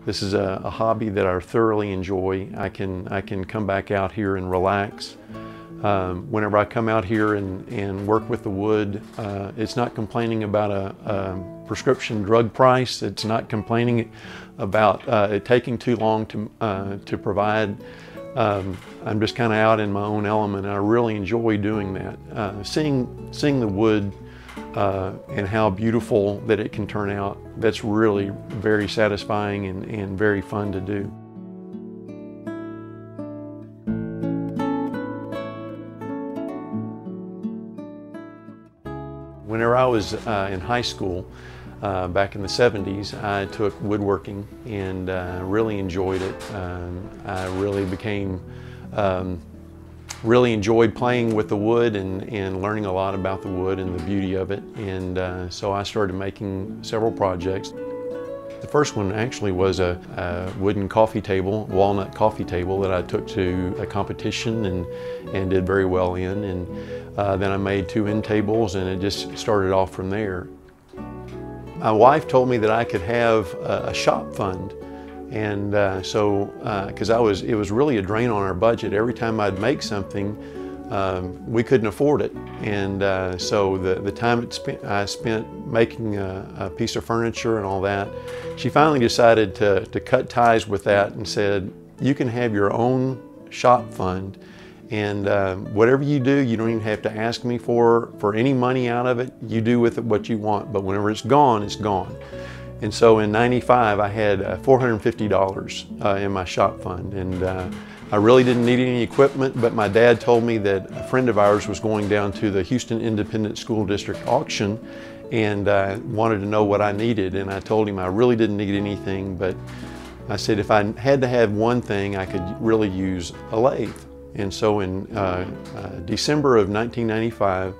This is a hobby that I thoroughly enjoy. I can come back out here and relax. Whenever I come out here and work with the wood, it's not complaining about a prescription drug price. It's not complaining about it taking too long to provide. I'm just kind of out in my own element, and I really enjoy doing that. Seeing the wood and how beautiful that it can turn out, that's really very satisfying and very fun to do. Whenever I was in high school, back in the 70s, I took woodworking and really enjoyed it. I really really enjoyed playing with the wood and learning a lot about the wood and the beauty of it. And so I started making several projects. The first one actually was a wooden coffee table, walnut coffee table, that I took to a competition and did very well in. And then I made 2 end tables, and it just started off from there. My wife told me that I could have a shop fund, and because it was really a drain on our budget. Every time I'd make something, we couldn't afford it, and so the time I spent making a piece of furniture and all that, she finally decided to cut ties with that and said, "You can have your own shop fund, and whatever you do, you don't even have to ask me for any money out of it. You do with it what you want, but whenever it's gone, it's gone." And so in '95, I had $450 in my shop fund, and I really didn't need any equipment, but my dad told me that a friend of ours was going down to the Houston Independent School District auction and wanted to know what I needed, and I told him I really didn't need anything, but I said if I had to have one thing, I could really use a lathe. And so in December of 1995,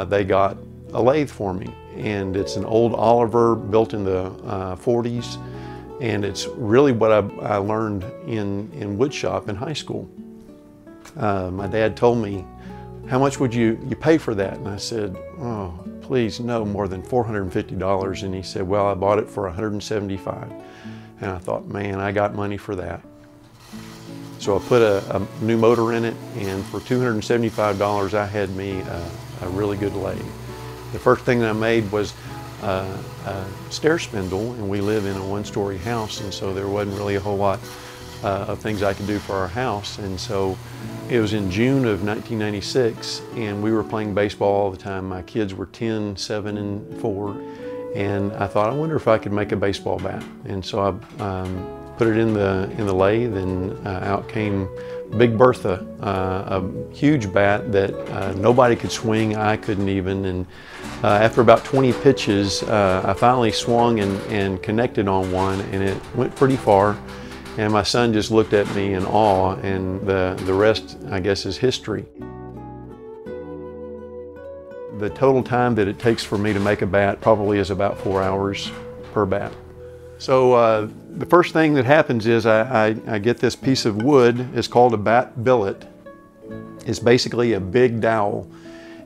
they got a lathe for me. And it's an old Oliver built in the 40s. And it's really what I learned in wood shop in high school. My dad told me, "How much would you pay for that?" And I said, "Oh, please, no more than $450. And he said, "Well, I bought it for $175. And I thought, man, I got money for that. So I put a new motor in it, and for $275, I had me a really good lathe. The first thing that I made was a stair spindle, and we live in a 1-story house, and so there wasn't really a whole lot of things I could do for our house. And so it was in June of 1996, and we were playing baseball all the time. My kids were 10, 7, and 4, and I thought, I wonder if I could make a baseball bat. And so I put it in the lathe, and out came Big Bertha, a huge bat that nobody could swing. I couldn't even. And after about 20 pitches, I finally swung and connected on one, and it went pretty far. And my son just looked at me in awe, and the rest, I guess, is history. The total time that it takes for me to make a bat probably is about 4 hours per bat. So the first thing that happens is I get this piece of wood. It's called a bat billet. It's basically a big dowel.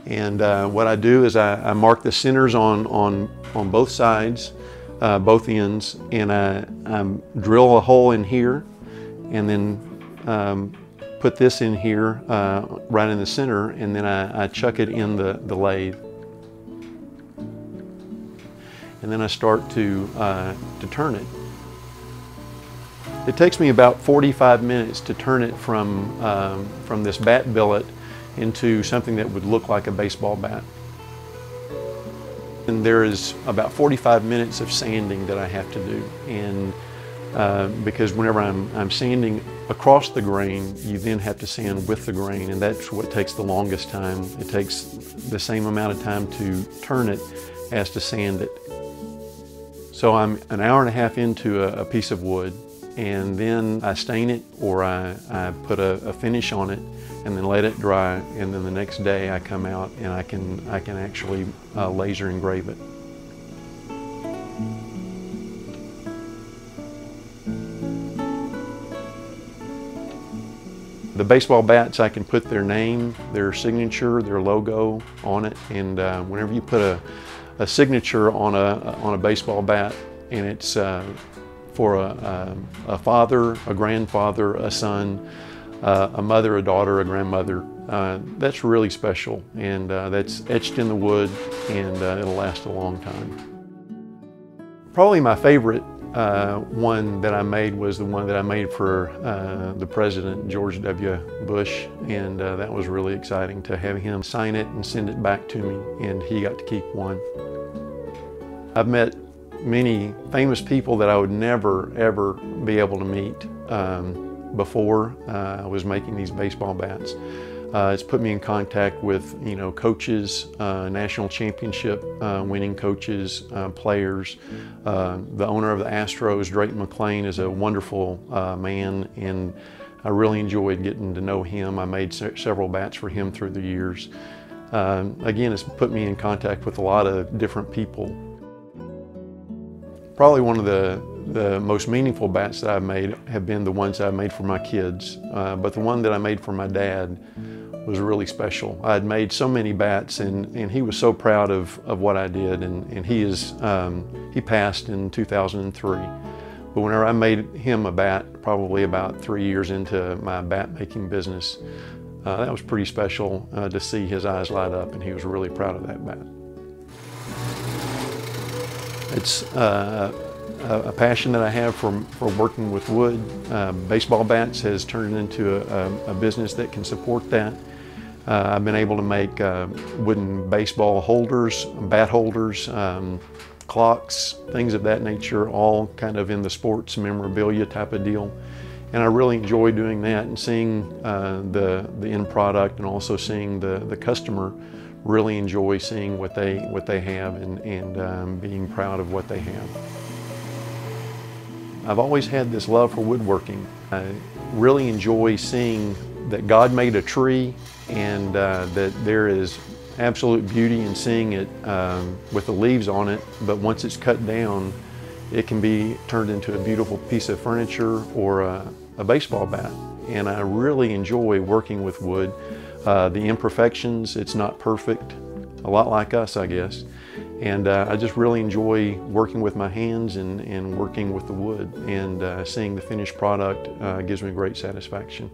And what I do is I mark the centers on both sides, both ends, and I drill a hole in here, and then put this in here right in the center, and then I chuck it in the lathe. And then I start to turn it. It takes me about 45 minutes to turn it from this bat billet into something that would look like a baseball bat. And there is about 45 minutes of sanding that I have to do. And because whenever I'm sanding across the grain, you then have to sand with the grain, and that's what takes the longest time. It takes the same amount of time to turn it as to sand it. So I'm an hour and a half into a piece of wood, and then I stain it, or I put a finish on it and then let it dry, and then the next day I come out and I can actually laser engrave it. The baseball bats, I can put their name, their signature, their logo on it, and whenever you put a signature on a baseball bat, and it's for a father, a grandfather, a son, a mother, a daughter, a grandmother. That's really special, and that's etched in the wood, and it'll last a long time. Probably my favorite one that I made was the one that I made for the President, George W. Bush, and that was really exciting to have him sign it and send it back to me, and he got to keep one. I've met many famous people that I would never, ever be able to meet before I was making these baseball bats. It's put me in contact with, coaches, national championship winning coaches, players. The owner of the Astros, Drayton McLane, is a wonderful man, and I really enjoyed getting to know him. I made several bats for him through the years. Again, it's put me in contact with a lot of different people. Probably one of the most meaningful bats that I've made have been the ones that I made for my kids, but the one that I made for my dad was really special. I had made so many bats, and he was so proud of what I did, and he passed in 2003. But whenever I made him a bat, probably about 3 years into my bat making business, that was pretty special to see his eyes light up, and he was really proud of that bat. It's a passion that I have for working with wood. Baseball bats has turned into a business that can support that. I've been able to make wooden baseball holders, bat holders, clocks, things of that nature, all kind of in the sports memorabilia type of deal. And I really enjoy doing that and seeing the end product, and also seeing the customer really enjoy seeing what they have, and being proud of what they have. I've always had this love for woodworking. I really enjoy seeing that God made a tree, and that there is absolute beauty in seeing it with the leaves on it, but once it's cut down, it can be turned into a beautiful piece of furniture or a baseball bat. And I really enjoy working with wood. The imperfections, it's not perfect, a lot like us, I guess. And I just really enjoy working with my hands and working with the wood, and seeing the finished product gives me great satisfaction.